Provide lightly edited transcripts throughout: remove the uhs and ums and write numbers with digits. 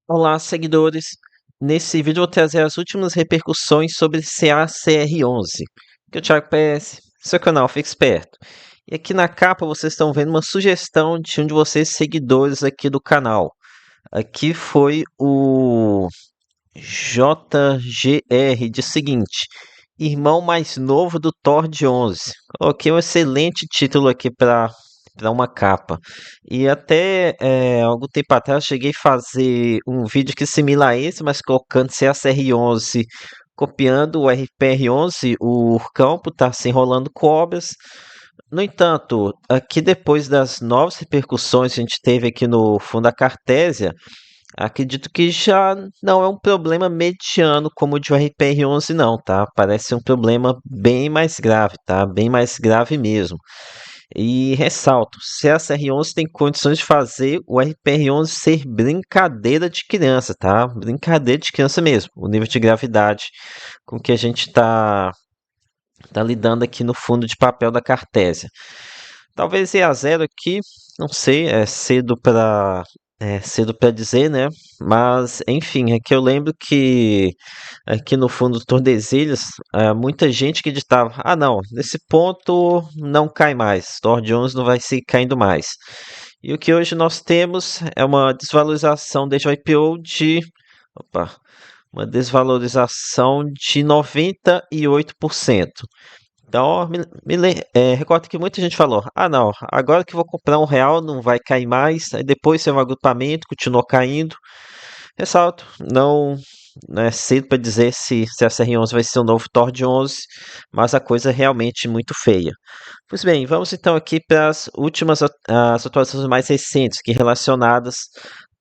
Olá, seguidores. Nesse vídeo eu vou trazer as últimas repercussões sobre CACR11, que é o Thiago PS, seu canal Fique Esperto. E aqui na capa vocês estão vendo uma sugestão de um de vocês seguidores aqui do canal. Aqui foi o JGR, de seguinte: irmão mais novo do Thor de 11. Coloquei um excelente título aqui para uma capa. E até algum tempo atrás eu cheguei a fazer um vídeo que simila a esse, mas colocando CACR11, copiando o RPR11, o Urcão, por estar se enrolando cobras. No entanto, aqui depois das novas repercussões que a gente teve aqui no fundo da Cartésia, acredito que já não é um problema mediano como o de RPR11 não, tá? Parece um problema bem mais grave, tá? Bem mais grave mesmo. E ressalto, se a CR11 tem condições de fazer o RPR11 ser brincadeira de criança, tá? Brincadeira de criança mesmo. O nível de gravidade com que a gente tá lidando aqui no fundo de papel da Cartésia. Talvez E a zero aqui, não sei, é cedo para dizer, né? Mas enfim, é que eu lembro que aqui no fundo do Tordesilhas, muita gente que editava, ah não, nesse ponto não cai mais, Thor Jones não vai seguir caindo mais. E o que hoje nós temos é uma desvalorização desde o IPO opa, uma desvalorização de 98%. Então, ó, recordo que muita gente falou: ah, não, agora que eu vou comprar R$ 1 não vai cair mais. Aí depois tem um agrupamento, continuou caindo. Ressalto, não é cedo para dizer se a CR11 vai ser o novo Thor de 11, mas a coisa é realmente muito feia. Pois bem, vamos então aqui para as últimas as atualizações mais recentes, que relacionadas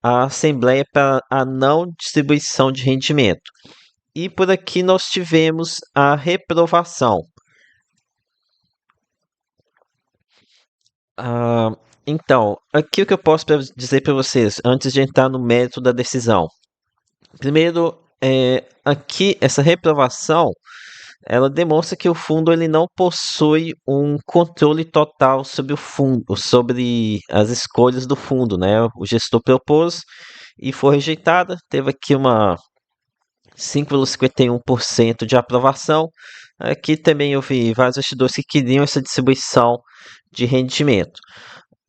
à Assembleia para a não distribuição de rendimento. E por aqui nós tivemos a reprovação. Ah, então, aqui o que eu posso dizer para vocês, antes de entrar no mérito da decisão. Primeiro, aqui essa reprovação, ela demonstra que o fundo ele não possui um controle total sobre o fundo, sobre as escolhas do fundo, né? O gestor propôs e foi rejeitada, teve aqui uma 5,51% de aprovação. Aqui também eu vi vários investidores que queriam essa distribuição de rendimento.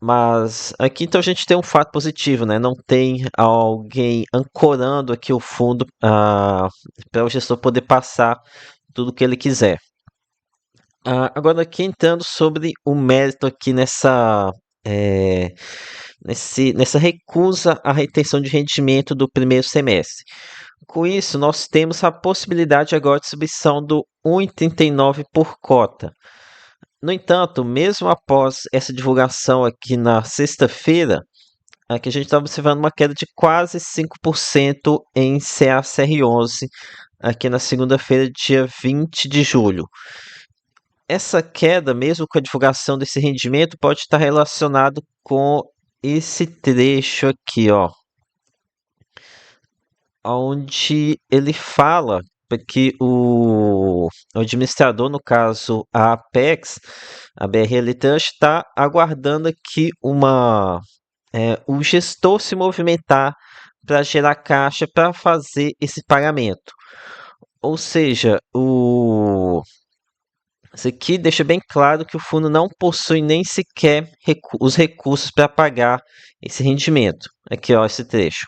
Mas aqui então a gente tem um fato positivo, né? Não tem alguém ancorando aqui o fundo para o gestor poder passar tudo o que ele quiser. Agora aqui entrando sobre o mérito aqui é, nessa recusa à retenção de rendimento do primeiro semestre. Com isso, nós temos a possibilidade agora de distribuição do 1,39 por cota. No entanto, mesmo após essa divulgação aqui na sexta-feira, aqui a gente está observando uma queda de quase 5% em CACR11 aqui na segunda-feira, dia 20 de julho. Essa queda, mesmo com a divulgação desse rendimento, pode estar relacionado com esse trecho aqui, ó, onde ele fala que o administrador, no caso a Apex, a BRL Trust, está aguardando aqui o gestor se movimentar para gerar caixa para fazer esse pagamento. Ou seja, isso aqui deixa bem claro que o fundo não possui nem sequer os recursos para pagar esse rendimento. Aqui, ó, esse trecho.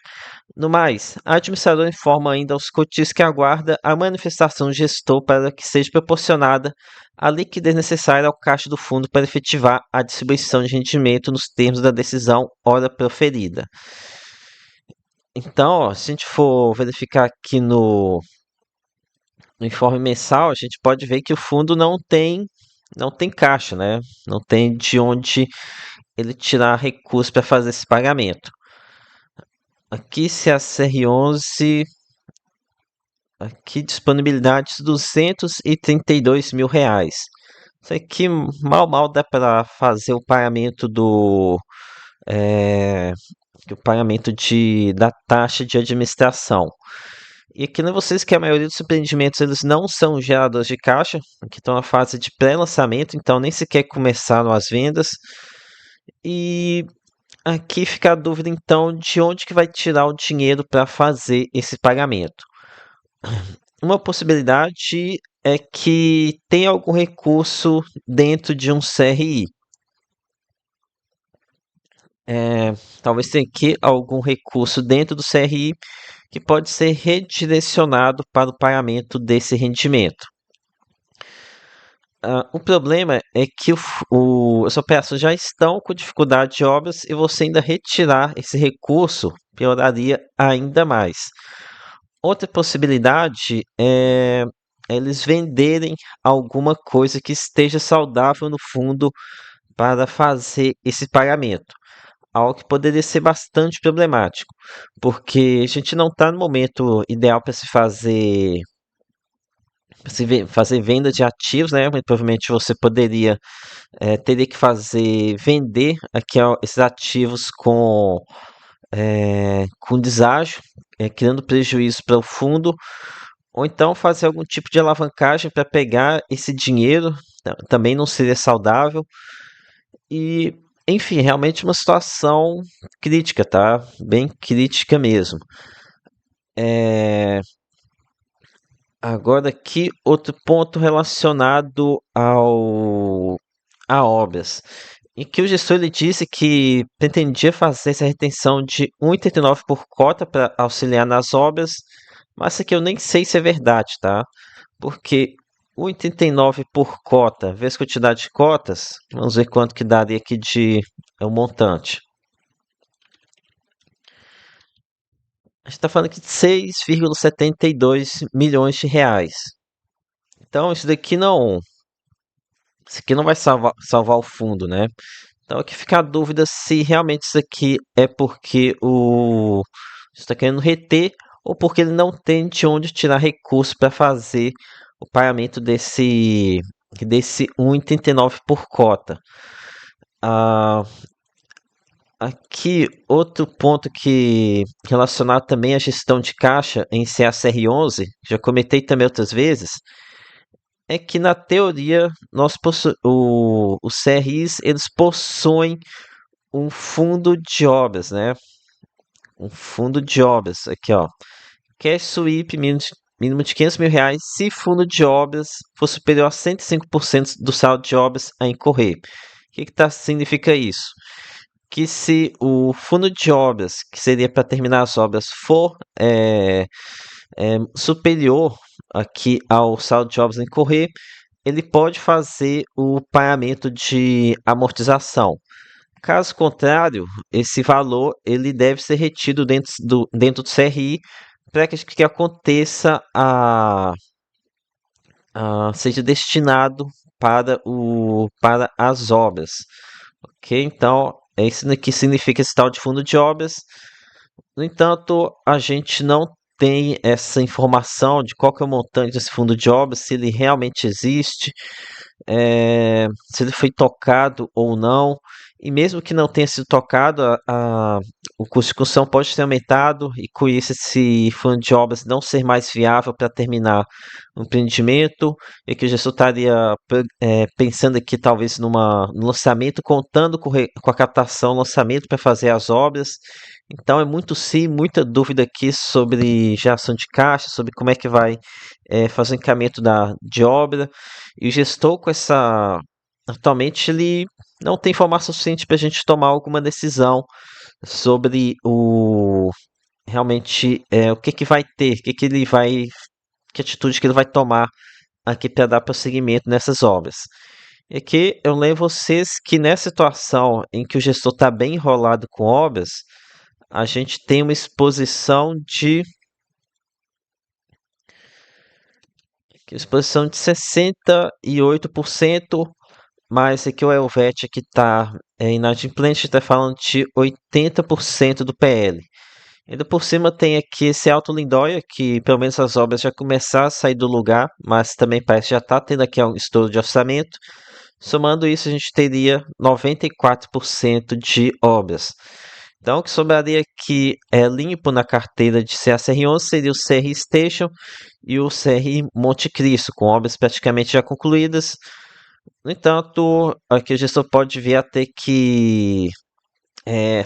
No mais, a administradora informa ainda aos cotistas que aguarda a manifestação do gestor para que seja proporcionada a liquidez necessária ao caixa do fundo para efetivar a distribuição de rendimento nos termos da decisão ora proferida. Então, ó, se a gente for verificar aqui no informe mensal, a gente pode ver que o fundo não tem caixa, né? Não tem de onde ele tirar recursos para fazer esse pagamento. Aqui se a CR11, aqui disponibilidade de R$ 232.000. Isso aqui mal dá para fazer o pagamento é, da taxa de administração. E aqui não vocês que a maioria dos empreendimentos eles não são geradores de caixa, que estão na fase de pré-lançamento, então nem sequer começaram as vendas. E aqui fica a dúvida então de onde que vai tirar o dinheiro para fazer esse pagamento. Uma possibilidade é que tem algum recurso dentro de um CRI. É, talvez tenha aqui algum recurso dentro do CRI que pode ser redirecionado para o pagamento desse rendimento. O problema é que as operações já estão com dificuldade de obras e você ainda retirar esse recurso pioraria ainda mais. Outra possibilidade é eles venderem alguma coisa que esteja saudável no fundo para fazer esse pagamento. Algo que poderia ser bastante problemático, porque a gente não está no momento ideal para se fazer fazer venda de ativos, né? Mas provavelmente você teria que fazer vender aqui esses ativos com deságio, criando prejuízo para o fundo, ou então fazer algum tipo de alavancagem para pegar esse dinheiro, também não seria saudável. E, enfim, realmente uma situação crítica, tá? Bem crítica mesmo. Agora aqui, outro ponto relacionado a obras, em que o gestor ele disse que pretendia fazer essa retenção de 1,89 por cota para auxiliar nas obras, mas isso aqui eu nem sei se é verdade, tá? Porque 1,89 por cota, vezes quantidade de cotas, vamos ver quanto que daria aqui de o montante. A gente está falando aqui de 6,72 milhões de reais. Então isso aqui não vai salvar o fundo, né? Então aqui fica a dúvida se realmente isso aqui é porque o está querendo reter ou porque ele não tem de onde tirar recurso para fazer o pagamento desse 1,89 por cota. Ah, aqui outro ponto que relacionado também à gestão de caixa em CACR11, já comentei também outras vezes, é que na teoria os CRIs eles possuem um fundo de obras, né? Um fundo de obras, aqui ó, cash sweep mínimo de 500 mil reais se fundo de obras for superior a 105% do saldo de obras a incorrer. O significa isso? Que se o fundo de obras, que seria para terminar as obras, for superior aqui ao saldo de obras a incorrer, ele pode fazer o pagamento de amortização. Caso contrário, esse valor ele deve ser retido dentro do CRI para que aconteça seja destinado para as obras. Ok? Então, é isso que significa esse tal de fundo de obras. No entanto, a gente não tem essa informação de qual que é o montante desse fundo de obras, se ele realmente existe, se ele foi tocado ou não. E mesmo que não tenha sido tocado, o custo de construção pode ter aumentado e com isso esse fundo de obras não ser mais viável para terminar o empreendimento e que o gestor estaria pensando aqui talvez no lançamento, contando com a captação, lançamento para fazer as obras. Então é muito sim, muita dúvida aqui sobre geração de caixa, sobre como é que vai fazer o encaminhamento de obra. E o gestor com essa. Atualmente ele não tem informação suficiente para a gente tomar alguma decisão sobre realmente o que que vai ter, que atitude que ele vai tomar aqui para dar prosseguimento nessas obras. E aqui eu lembro vocês que nessa situação em que o gestor está bem enrolado com obras, a gente tem uma exposição de 68%, mas aqui o Elvete que está inadimplente, está falando de 80% do PL. Ainda por cima tem aqui esse Alto Lindóia, que pelo menos as obras já começaram a sair do lugar, mas também parece que já está tendo aqui um estouro de orçamento. Somando isso, a gente teria 94% de obras. Então, o que sobraria aqui limpo na carteira de CACR11 seria o CR Station e o CR Monte Cristo, com obras praticamente já concluídas. No entanto, aqui o gestor pode vir a ter que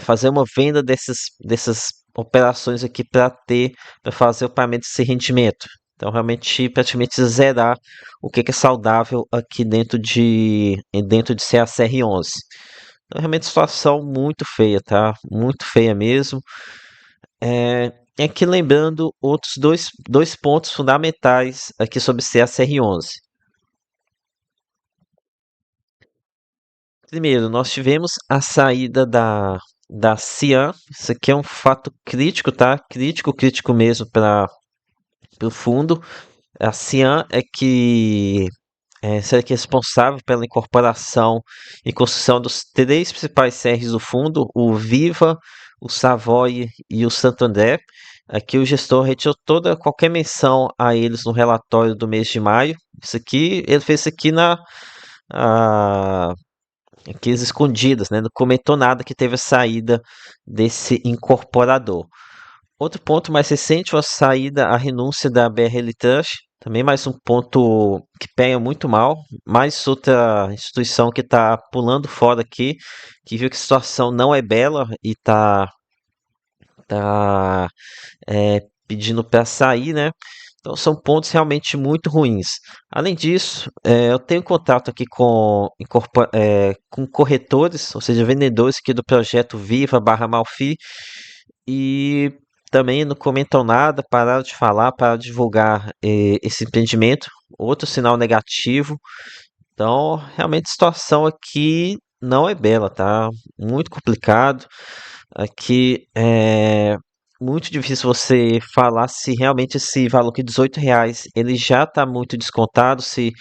fazer uma venda dessas operações aqui para fazer o pagamento desse rendimento. Então, realmente, praticamente zerar o que é saudável aqui dentro de CACR11. Então, realmente, situação muito feia, tá? Muito feia mesmo. E aqui lembrando outros dois pontos fundamentais aqui sobre CACR11. Primeiro, nós tivemos a saída da Cian. Isso aqui é um fato crítico, tá? Crítico, crítico mesmo para o fundo. A Cian será que é responsável pela incorporação e construção dos três principais CRs do fundo, o Viva, o Savoy e o Santander. Aqui o gestor retirou qualquer menção a eles no relatório do mês de maio. Isso aqui, ele fez isso aqui ah, aqueles escondidas, né? Não comentou nada que teve a saída desse incorporador. Outro ponto mais recente foi a renúncia da BRL Trust. Também mais um ponto que pega muito mal. Mais outra instituição que está pulando fora aqui, que viu que a situação não é bela e tá pedindo para sair, né? Então são pontos realmente muito ruins. Além disso, eu tenho contato aqui com corretores, ou seja, vendedores aqui do projeto Viva barra Malfi, e também não comentam nada, pararam de falar, pararam de divulgar esse empreendimento. Outro sinal negativo. Então, realmente a situação aqui não é bela, tá? Muito complicado. Aqui é muito difícil você falar se realmente esse valor aqui, R$ 18, ele já está muito descontado, se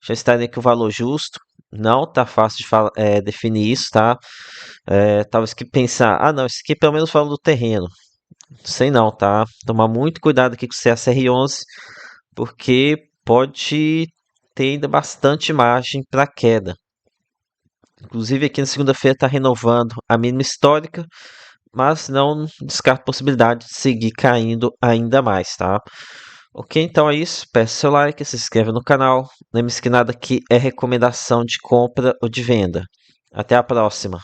já estaria aqui o valor justo. Não tá fácil de definir isso, tá? Talvez que pensar, ah não, esse aqui é pelo menos o valor do terreno. Sei não, tá? Tomar muito cuidado aqui com o CSR11, porque pode ter ainda bastante margem para queda. Inclusive aqui na segunda-feira está renovando a mínima histórica, mas não descarto a possibilidade de seguir caindo ainda mais, tá? Ok, então é isso. Peça seu like, se inscreve no canal. Lembre-se que nada aqui é recomendação de compra ou de venda. Até a próxima.